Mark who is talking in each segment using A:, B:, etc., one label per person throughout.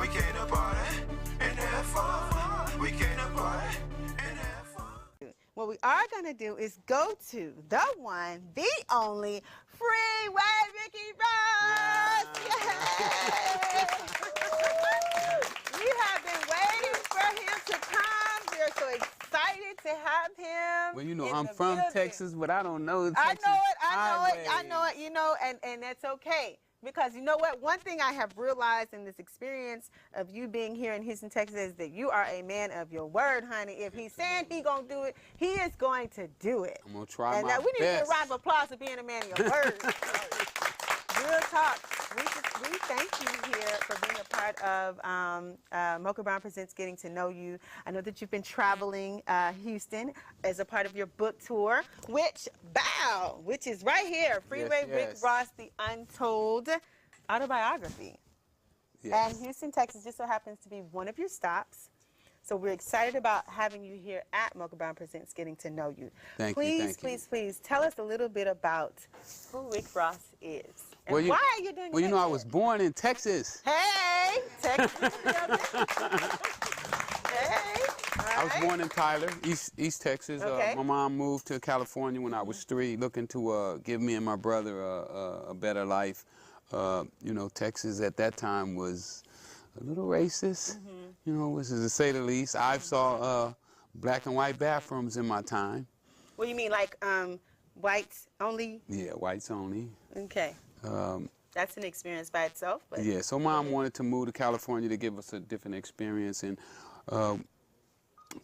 A: We came to party and have fun. We came to party and have fun.
B: What we are going to do is go to the one, the only Freeway Ricky Ross. Yay! We have been waiting for him to come. We are so excited to have him.
C: Well, you know, I'm from Texas, but I don't know Texas.
B: I know it, you know, and that's okay. Because you know what? One thing I have realized in this experience of you being here in Houston, Texas, is that you are a man of your word, honey. If he's saying he's going to do it, he is going to do it.
C: I'm going to try
B: and
C: my
B: we need
C: best.
B: to get a round of applause for being a man of your word. Real talk. We thank you here for being a part of Mocha Brown Presents Getting to Know You. I know that you've been traveling Houston as a part of your book tour, which is right here, Freeway Rick Ross, The Untold Autobiography.
C: Yes.
B: And Houston, Texas just so happens to be one of your stops. So we're excited about having you here at Mocha Brown Presents Getting to Know You.
C: Thank
B: you. Please tell us a little bit about who Rick Ross is. And why are you doing
C: Well, you know, I was born in Texas.
B: Hey, Texas. Hey.
C: I was born in Tyler, East Texas.
B: Okay.
C: My mom moved to California when I was 3, looking to give me and my brother a better life. You know, Texas at that time was a little racist, you know, which is to say the least. I saw black and white bathrooms in my time.
B: What do you mean, like whites only?
C: Yeah, whites only.
B: Okay. That's an experience by itself. But
C: yeah, so Mom wanted to move to California to give us a different experience. And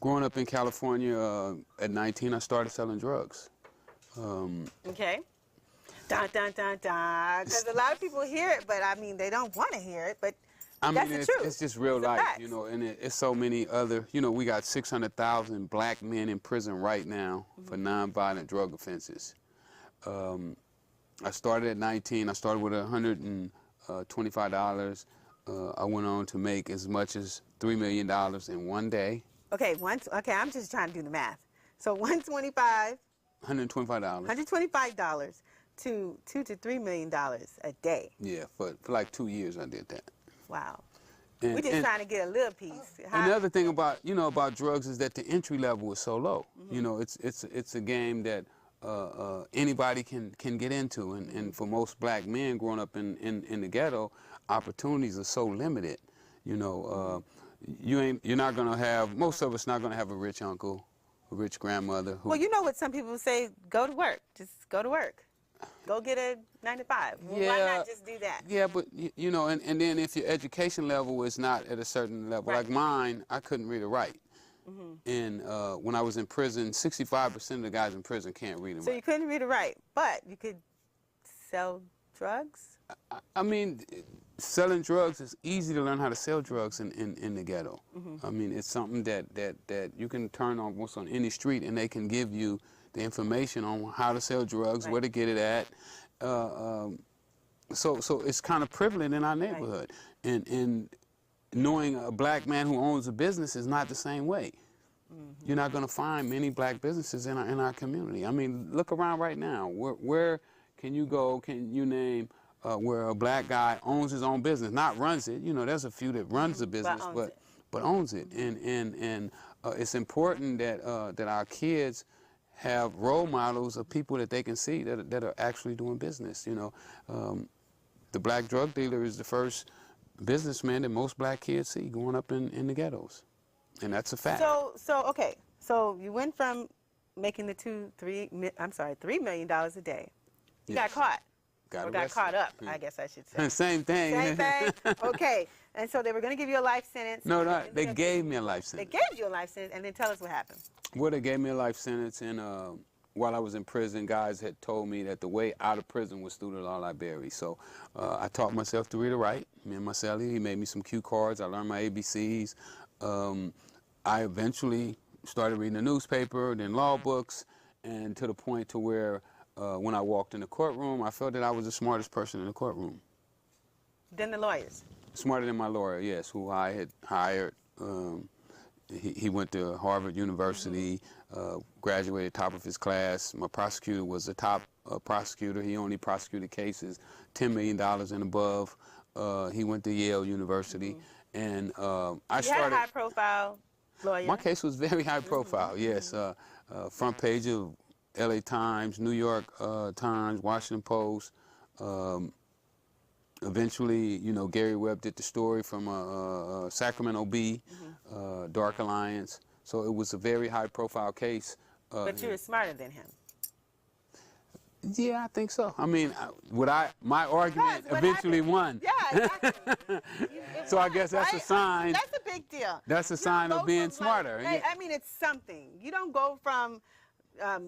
C: growing up in California, at 19, I started selling drugs.
B: Okay. Dun, dun, dun, dun. Because a lot of people hear it, but I mean, they don't want to hear it. But that's the truth.
C: It's just real life, you know, and it's so many other, you know, we got 600,000 black men in prison right now for nonviolent drug offenses. I started at 19. I started with $125. I went on to make as much as $3 million in one day.
B: Okay, I'm just trying to do the math. So $125 to $2 to $3 million a day.
C: Yeah, for like 2 years I did that.
B: Wow. We're just trying to get a little piece.
C: And the other thing about, you know, about drugs is that the entry level is so low. You know, it's a game that anybody can get into, and for most black men growing up in the ghetto, opportunities are so limited. You know, you're not gonna have, most of us not gonna have a rich uncle, a rich grandmother.
B: Well, you know what some people say, go to work, just go to work. Go get a 9 to 5. Well, why not just do that? Yeah,
C: but you know, and then if your education level is not at a certain level, like mine, I couldn't read or write. And when I was in prison, 65% of the guys in prison can't read and write.
B: So you couldn't read or write, but you could sell drugs?
C: I mean, selling drugs is easy to learn how to sell drugs in the ghetto. I mean, it's something that you can turn on almost on any street, and they can give you the information on how to sell drugs, where to get it at. So it's kind of prevalent in our neighborhood. And knowing a black man who owns a business is not the same way. You're not going to find many black businesses in our community. I mean, look around right now. Where can you go, can you name where a black guy owns his own business, not runs it? You know, there's a few that runs the business, but owns it. And it's important that our kids have role models of people that they can see that are actually doing business. You know, the black drug dealer is the first businessman that most black kids see growing up in the ghettos, and that's a fact.
B: Okay, so you went from making the $3 million a day. You got caught. Got caught up, I guess I should say.
C: Same thing.
B: Same thing? Okay. And so they were going to give you a life sentence.
C: No, they gave me a life sentence.
B: They gave you a life sentence, and then tell us what happened.
C: Well, they gave me a life sentence, and while I was in prison, guys had told me that the way out of prison was through the law library. So I taught myself to read and write. Me and my cellie, he made me some cue cards. I learned my ABCs. I eventually started reading the newspaper, then law books, and to the point to where when I walked in the courtroom, I felt that I was the smartest person in the courtroom.
B: Than the lawyers?
C: Smarter than my lawyer, yes, who I had hired. He went to Harvard University, graduated top of his class. My prosecutor was a top prosecutor. He only prosecuted cases $10 million and above. He went to Yale University, And
B: You
C: I
B: had
C: started.
B: a high-profile lawyer.
C: My case was very high profile. Yes, front page of L.A. Times, New York Times, Washington Post. Eventually, you know, Gary Webb did the story from Sacramento Bee, Dark Alliance. So it was a very high profile case.
B: But you were smarter than him.
C: Yeah, I think so. I mean, my argument
B: Because what
C: eventually
B: happened-
C: won.
B: Yeah, exactly.
C: So I guess that's a
B: Right?
C: sign.
B: That's a big deal.
C: That's a
B: You
C: sign
B: don't
C: of
B: go
C: being
B: from, like,
C: smarter.
B: hey, I mean, it's something. You don't go from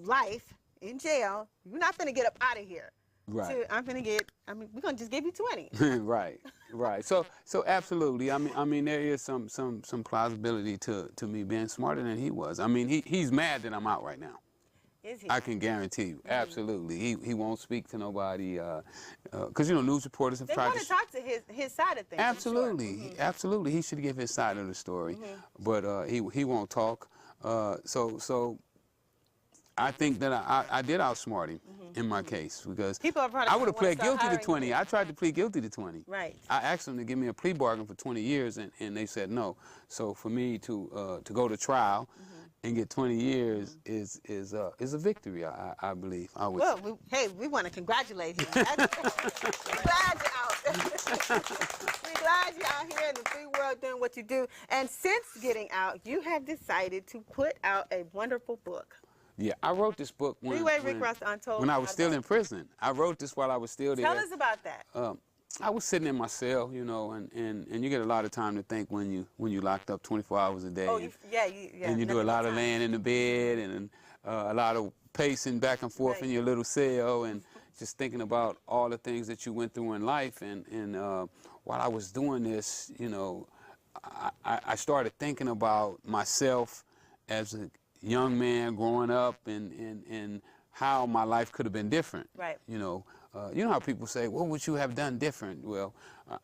B: life in jail. You're not going to get up out of here.
C: Right.
B: To, we're going to just give you 20.
C: Right, right. So absolutely. I mean, there is some plausibility to me being smarter than he was. I mean, he's mad that I'm out right now.
B: Is he?
C: I can guarantee you, absolutely. He won't speak to nobody, because you know news reporters have
B: They
C: tried
B: want to talk to his side of things. I'm sure.
C: Absolutely, absolutely. He should give his side of the story, but he won't talk. So I think that I did outsmart him in my case because
B: People are probably
C: I would have
B: gonna wanna
C: pled
B: start
C: guilty to
B: hiring
C: 20.
B: you.
C: I tried to plead guilty to 20.
B: Right.
C: I asked them to give me a plea bargain for 20 years, and they said no. So for me to go to trial and get 20 years is a victory. I believe. I would.
B: Well, we want to congratulate him. We're glad you're out. We're glad you're out here in the free world doing what you do. And since getting out, you have decided to put out a wonderful book.
C: Yeah, I wrote this book
B: Freeway, Rick Ross Untold.
C: when I was still in prison. I wrote this while I was still there.
B: Tell us about that.
C: I was sitting in my cell, you know, and you get a lot of time to think when you locked up 24 hours a day.
B: Oh,
C: and,
B: yeah.
C: and you do a lot of laying in the bed and a lot of pacing back and forth in your little cell and just thinking about all the things that you went through in life. And while I was doing this, you know, I started thinking about myself as a young man growing up and how my life could have been different.
B: Right.
C: You know how people say, what would you have done different? Well,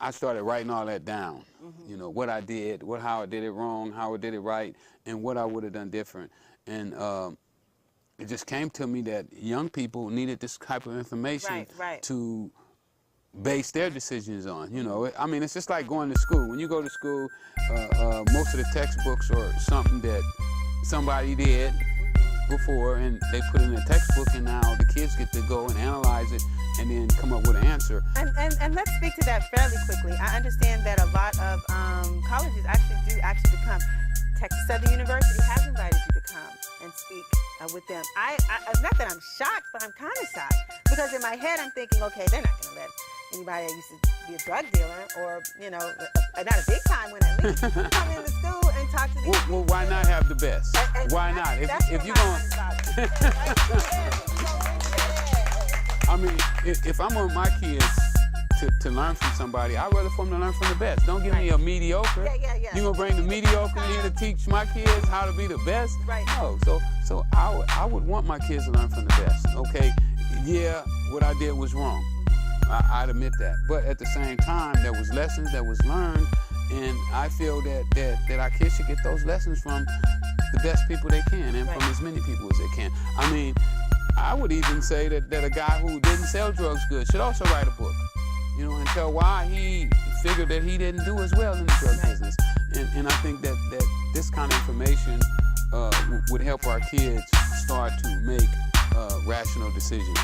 C: I started writing all that down. You know, what I did, how I did it wrong, how I did it right, and what I would have done different. And it just came to me that young people needed this type of information to base their decisions on. You know, I mean, it's just like going to school. When you go to school, most of the textbooks are something that somebody did before and they put in a textbook, and now the kids get to go and analyze it and then come up with an answer.
B: And let's speak to that fairly quickly. I understand that a lot of colleges do become. Texas Southern University has invited you to come and speak with them. Not that I'm shocked, but I'm kind of shocked because in my head I'm thinking, okay, they're not going to let anybody that used to be a drug dealer or, you know, not a big time one at least, come into school and talk to these
C: Well, why not have the best? Why not? If you're going, I mean, if I'm on my kids to learn from somebody, I'd rather for them to learn from the best. Don't give me a mediocre.
B: Yeah.
C: You're going to bring the mediocre here to teach my kids how to be the best?
B: Right.
C: No. So I would want my kids to learn from the best. Okay, yeah, what I did was wrong. I'd admit that. But at the same time, there was lessons that was learned, and I feel that our kids should get those lessons from the best people they can and from as many people as they can. I mean, I would even say that a guy who didn't sell drugs good should also write a book, you know, and tell why he figured that he didn't do as well in the drug business. And I think that this kind of information would help our kids start to make rational decisions.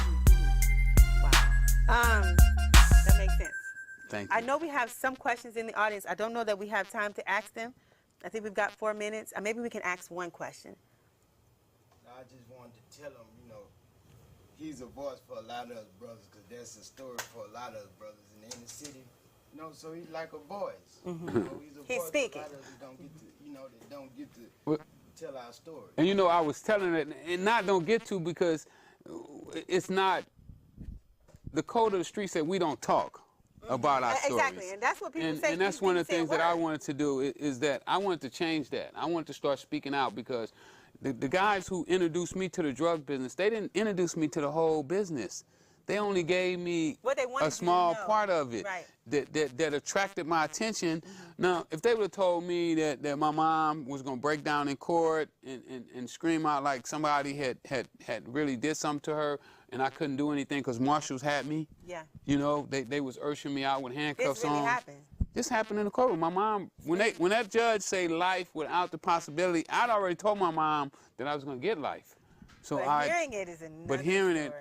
B: That makes sense.
C: Thank you.
B: I know we have some questions in the audience. I don't know that we have time to ask them. I think we've got 4 minutes. Maybe we can ask one question.
D: I just wanted to tell him, you know, he's a voice for a lot of us brothers, because that's a story for a lot of us brothers in the inner city. You know, so he's like a voice. You know, he's a voice
B: speaking.
D: for a lot of us who don't get to, you know, that don't get to tell our story.
C: And you know, I was telling it, and not don't get to because it's not the code of the street said we don't talk about our stories.
B: Exactly, and that's what people say.
C: And that's one of the things that I wanted to do is that I wanted to change that. I wanted to start speaking out because the guys who introduced me to the drug business, they didn't introduce me to the whole business. They only gave me a small part of it that attracted my attention. Now, if they would have told me that my mom was going to break down in court and scream out like somebody had really did something to her and I couldn't do anything because marshals had me, you know, they was ushering me out with handcuffs
B: This really
C: on.
B: happened.
C: This happened in the courtroom. My mom, when that judge say life without the possibility, I'd already told my mom that I was going to get life. So
B: But hearing it is another
C: But hearing
B: story.
C: it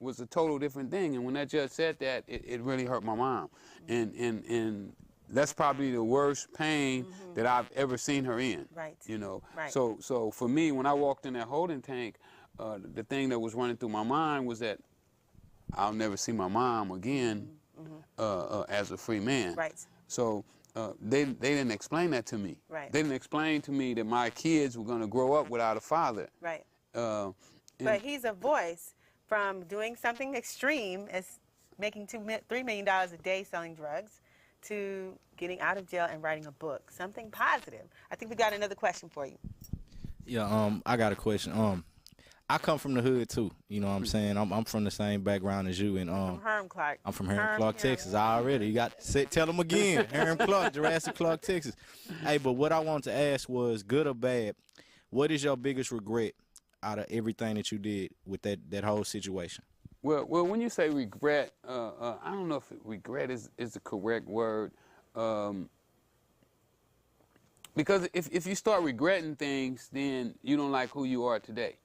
C: was a total different thing. And when that judge said that, it really hurt my mom. And that's probably the worst pain that I've ever seen her in.
B: Right.
C: You know.
B: Right.
C: So for me, when I walked in that holding tank, the thing that was running through my mind was that I'll never see my mom again as a free man.
B: Right.
C: So they didn't explain that to me.
B: Right.
C: They didn't explain to me that my kids were going to grow up without a father.
B: Right.
C: But
B: he's a voice from doing something extreme as making $3 million a day selling drugs to getting out of jail and writing a book. Something positive. I think we got another question for you.
E: Yeah, I got a question. I come from the hood too. You know what I'm saying? I'm from the same background as you, and
B: From Herm Clark.
E: I'm from Herm Clark, Texas. Already, you got tell them again. Herm Clark, Jurassic Clark, Texas. Hey, but what I wanted to ask was, good or bad, what is your biggest regret out of everything that you did with that whole situation?
C: Well, when you say regret, I don't know if regret is the correct word. Because if you start regretting things, then you don't like who you are today.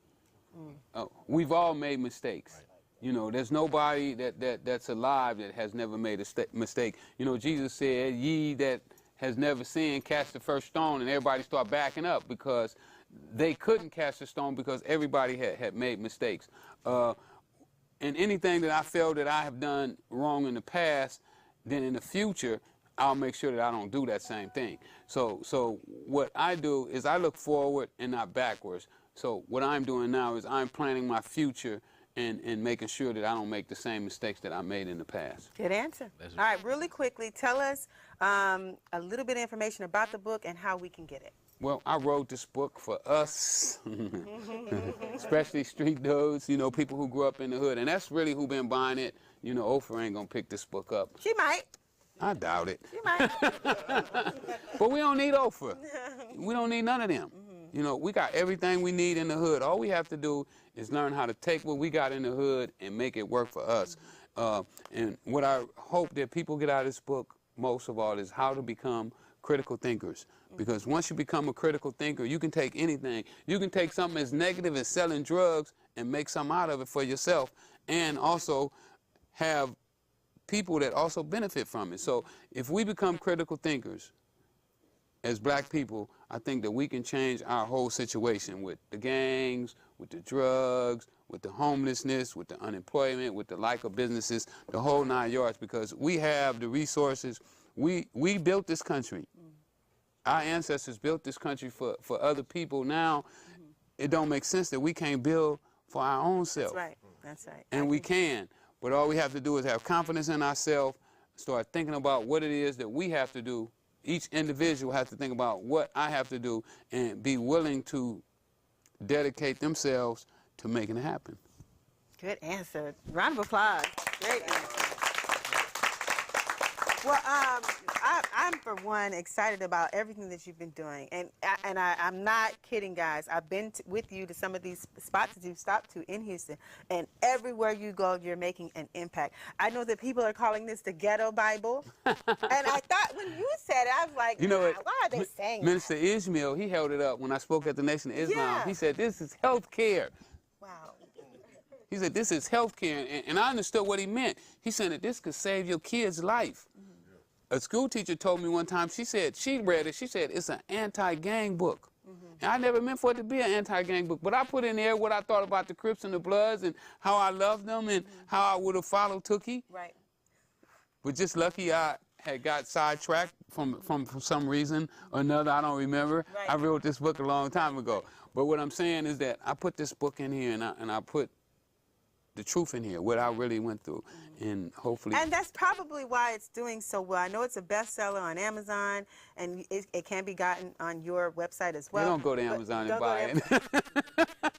C: We've all made mistakes. Right. You know, there's nobody that's alive that has never made a mistake. You know, Jesus said, ye that has never sinned, cast the first stone, and everybody start backing up because they couldn't cast a stone because everybody had made mistakes. And anything that I feel that I have done wrong in the past, then in the future, I'll make sure that I don't do that same thing. So what I do is I look forward and not backwards. So what I'm doing now is I'm planning my future and making sure that I don't make the same mistakes that I made in the past.
B: Good answer. All right, really quickly, tell us a little bit of information about the book and how we can get it.
C: Well, I wrote this book for us, especially street dudes, you know, people who grew up in the hood. And that's really who been buying it. You know, Oprah ain't going to pick this book up.
B: She might.
C: I doubt it.
B: She might.
C: But we don't need Oprah. We don't need none of them. You know, we got everything we need in the hood. All we have to do is learn how to take what we got in the hood and make it work for us. And what I hope that people get out of this book, most of all, is how to become critical thinkers. Because once you become a critical thinker, you can take anything. You can take something as negative as selling drugs and make something out of it for yourself, and also have people that also benefit from it. So if we become critical thinkers as black people, I think that we can change our whole situation with the gangs, with the drugs, with the homelessness, with the unemployment, with the lack of businesses, the whole 9 yards, because we have the resources. We built this country. Our ancestors built this country for other people. Now, it don't make sense that we can't build for our own self.
B: That's right. That's right.
C: And we can. But all we have to do is have confidence in ourselves, start thinking about what it is that we have to do. Each individual has to think about what I have to do and be willing to dedicate themselves to making it happen.
B: Good answer. Round of applause. Great answer. Well, I'm for one excited about everything that you've been doing, and I'm not kidding, guys. I've been with you to some of these spots that you've stopped to in Houston, and everywhere you go, you're making an impact. I know that people are calling this the Ghetto Bible, and I thought when you said it, I was like,
C: you know what?
B: Why are they saying
C: Minister
B: that?
C: Ishmael, he held it up when I spoke at the Nation of Islam.
B: Yeah.
C: He said, "This is health care."
B: Wow.
C: He said, "This is health care," and I understood what he meant. He said that this could save your kid's life. A school teacher told me one time, she said, she read it, she said, it's an anti-gang book. And I never meant for it to be an anti-gang book, but I put in there what I thought about the Crips and the Bloods and how I loved them and how I would have followed Tookie.
B: Right.
C: But just lucky I had got sidetracked from some reason or another, I don't remember.
B: Right.
C: I wrote this book a long time ago. But what I'm saying is that I put this book in here and I put the truth in here, what I really went through, and hopefully...
B: And that's probably why it's doing so well. I know it's a bestseller on Amazon, and it can be gotten on your website as well.
C: You don't go to Amazon and buy it.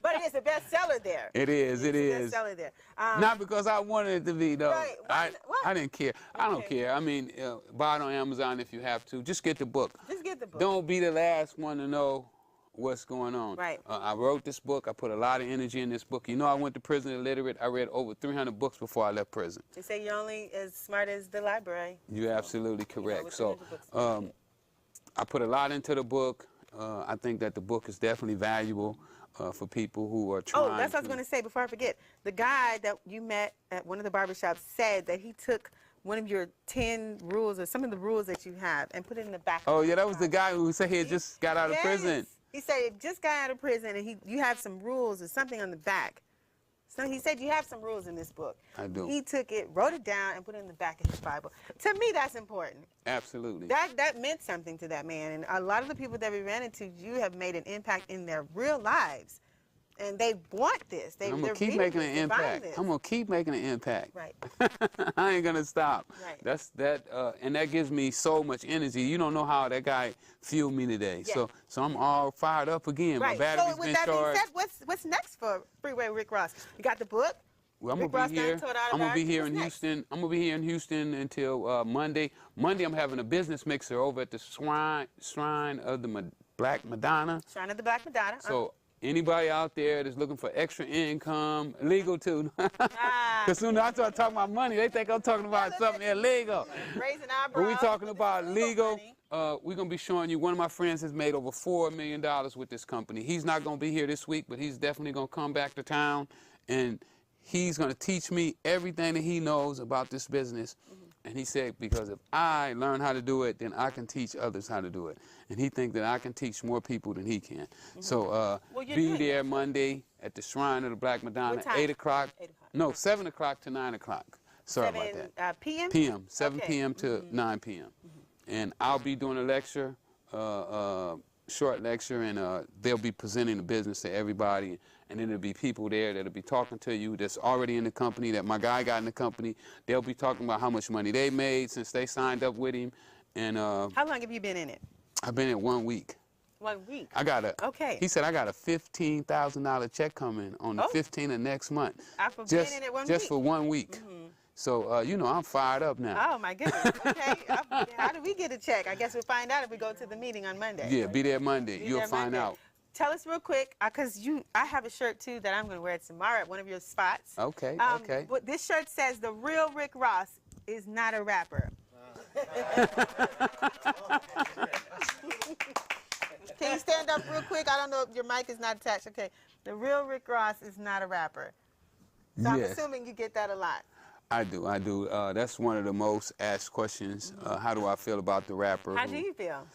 B: But it is a bestseller there.
C: It is, it is.
B: It's a bestseller there.
C: Not because I wanted it to be, though.
B: Right.
C: I didn't care. I don't care. I mean, buy it on Amazon if you have to. Just get the book.
B: Just get the book.
C: Don't be the last one to know what's going on.
B: Right.
C: I wrote this book. I put a lot of energy in this book. You know, I went to prison illiterate. I read over 300 books before I left prison.
B: They say you're only as smart as the library.
C: You're absolutely correct.
B: with
C: So
B: 300 books.
C: I put a lot into the book. I think that the book is definitely valuable for people who are trying.
B: Oh, that's what I was going to say before I forget. The guy that you met at one of the barbershops said that he took one of your 10 rules or some of the rules that you have and put it in the back.
C: Oh, yeah, that was the guy who said he had just got out of prison.
B: He said he just got out of prison and you have some rules or something on the back. So he said you have some rules in this book.
C: I do.
B: He took it, wrote it down, and put it in the back of his Bible. To me, that's important.
C: Absolutely.
B: That meant something to that man. And a lot of the people that we ran into, you have made an impact in their real lives. And they want this.
C: I'm going to keep making an impact. I'm going to keep making an impact.
B: Right.
C: I ain't going to stop.
B: Right.
C: And that gives me so much energy. You don't know how that guy fueled me today.
B: Yeah.
C: So I'm all fired up again.
B: Right.
C: My battery's
B: So with
C: been
B: that being
C: charged.
B: said, what's next for Freeway Rick Ross? You got the book?
C: Well, I'm
B: Rick
C: gonna
B: Ross
C: be here.
B: done told out
C: I'm gonna
B: about
C: be
B: it.
C: here
B: What's
C: in
B: next?
C: Houston. I'm gonna be here in Houston until Monday. Monday, I'm having a business mixer over at the Shrine of the Black Madonna.
B: Shrine of the Black Madonna.
C: So anybody out there that's looking for extra income, legal too. Because soon as I start talking about money, they think I'm talking about something illegal.
B: Raising eyebrows.
C: But we talking about legal.
B: money.
C: We're going to be showing you, one of my friends has made over $4 million with this company. He's not going to be here this week, but he's definitely going to come back to town, and he's going to teach me everything that he knows about this business. And he said, because if I learn how to do it, then I can teach others how to do it. And he thinks that I can teach more people than he can. So be there Monday at the Shrine of the Black Madonna, 8 o'clock.
B: 8 o'clock.
C: No, 7 o'clock to 9 o'clock. Sorry about that.
B: p.m.?
C: PM, 7
B: Okay.
C: p.m. to 9 p.m. And I'll be doing a lecture, short lecture, and they'll be presenting the business to everybody. And then there'll be people there that'll be talking to you that's already in the company, that my guy got in the company. They'll be talking about how much money they made since they signed up with him. And
B: How long have you been in it?
C: I've been in 1 week.
B: 1 week.
C: I got a.
B: Okay.
C: He said I got a $15,000 check coming on the 15th of next month.
B: After being in it 1 week?
C: Just for 1 week. So you know, I'm fired up now.
B: Oh, my goodness. Okay. How do we get a check? I guess we'll find out if we go to the meeting on Monday.
C: Yeah, be there Monday.
B: Be
C: You'll
B: there
C: find
B: Monday.
C: out.
B: Tell us real quick, because I have a shirt, too, that I'm going to wear tomorrow at one of your spots.
C: Okay, okay.
B: But this shirt says, the real Rick Ross is not a rapper. Can you stand up real quick? I don't know if your mic is not attached. Okay. The real Rick Ross is not a rapper. So I'm
C: Yes.
B: assuming you get that a lot.
C: I do. That's one of the most asked questions. How do I feel about the rapper?
B: How do you feel?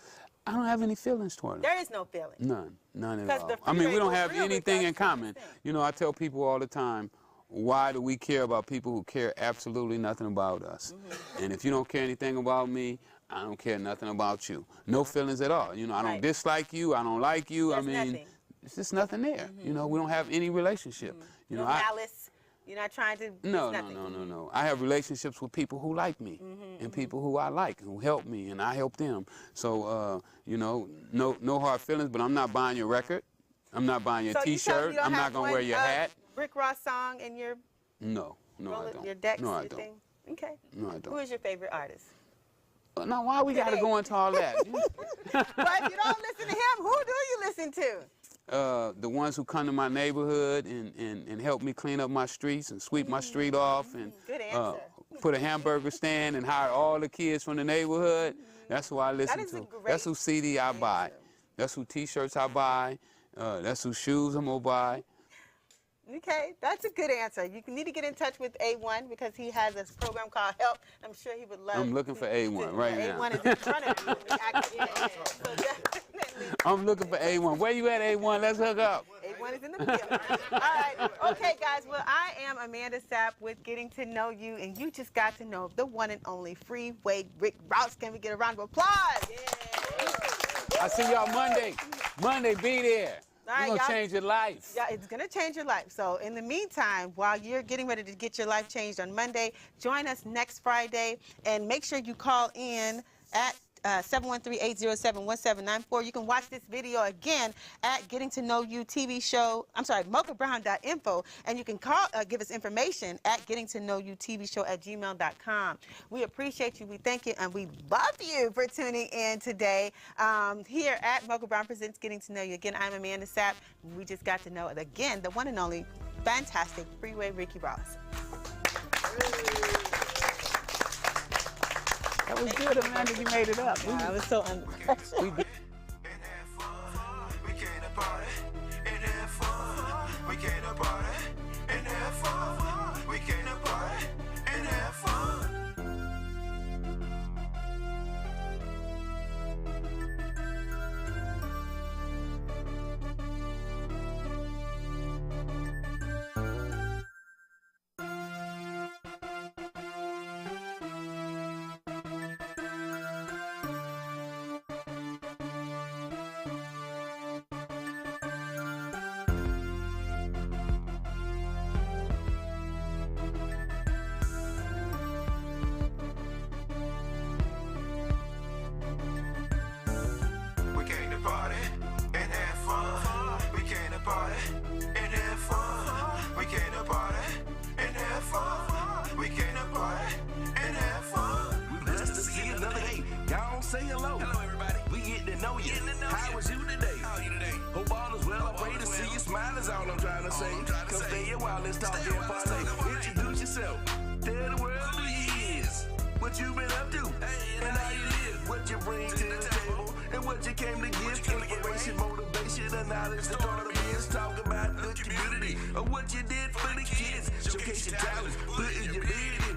C: I don't have any feelings toward him.
B: There is no feeling.
C: None at
B: 'Cause
C: all.
B: the
C: I mean, we
B: Freeway
C: don't
B: was
C: have
B: real with
C: anything
B: us,
C: in common.
B: that's the thing.
C: You know, I tell people all the time, why do we care about people who care absolutely nothing about us? And if you don't care anything about me, I don't care nothing about you. No feelings at all. You know, I don't
B: Right.
C: dislike you. I don't like you.
B: There's
C: I mean,
B: nothing.
C: it's just nothing there. You know, we don't have any relationship. You
B: No
C: know,
B: malice. You're not trying to.
C: No.
B: it's nothing.
C: No. I have relationships with people who like me and people who I like, who help me, and I help them. So, you know, no hard feelings, but I'm not buying your record. I'm not buying your
B: So you tell me
C: T-shirt.
B: you don't
C: I'm
B: have
C: not going to wear
B: one,
C: your hat.
B: Rick Ross song in your
C: No, I don't.
B: your decks,
C: No, I
B: your
C: don't.
B: thing? Okay.
C: No, I
B: Who
C: don't.
B: is your favorite artist?
C: Now, why we got to go into all that?
B: But if you don't listen to him, who do you listen to?
C: The ones who come to my neighborhood and help me clean up my streets and sweep my street off and
B: Good answer.
C: put a hamburger stand and hire all the kids from the neighborhood. That's who I listen
B: is a
C: to.
B: great
C: That's who CD I buy.
B: answer.
C: That's who T-shirts I buy. That's who shoes I'm gonna buy.
B: Okay, that's a good answer. You need to get in touch with A1 because he has a program called Help. I'm sure he would love.
C: I'm looking for A1 right now.
B: A1 is in front of you. So definitely.
C: I'm looking for A1. Where you at, A1? Let's hook up.
B: A1 is in the building. All right. Okay, guys. Well, I am Amanda Sapp with Getting to Know You, and you just got to know the one and only Freeway Rick Ross. Can we get a round of applause?
C: I see y'all Monday. Monday, be there.
B: All right,
C: We're gonna
B: y'all.
C: change your life.
B: Yeah, it's going to change your life. So in the meantime, while you're getting ready to get your life changed on Monday, join us next Friday and make sure you call in at 713-807-1794. You can watch this video again at Getting to Know You TV show. I'm sorry, MochaBrown.info, and you can call, give us information at Getting to Know You TV show at gmail.com. We appreciate you. We thank you, and we love you for tuning in today here at Mocha Brown Presents Getting to Know You. Again, I'm Amanda Sapp. We just got to know again the one and only fantastic Freeway Ricky Ross.
C: That was good, Amanda. You made it up.
B: I was so under pressure.
A: And have fun. We came to party and have fun. We came to party and have fun. We came to party and have fun. We came to party and have fun. We came to party and have fun. We came to party and have fun. We came to party and have fun.
F: We blessed to see another day. Y'all say hello. Hello, everybody. We get to know you. How was you today? How are you today? Hope all is well. I pray to see you smile is all I'm trying to say. Come stay a while. Let's talk and parlay. Introduce yourself. Tell the world who you is. What you been up to. And how you live. What you bring to the table. And what you came to give. Inspiration, motivation, and knowledge. The thought of is talk about the community. Or what you did for the kids. Showcase your talents. Put in your bid in.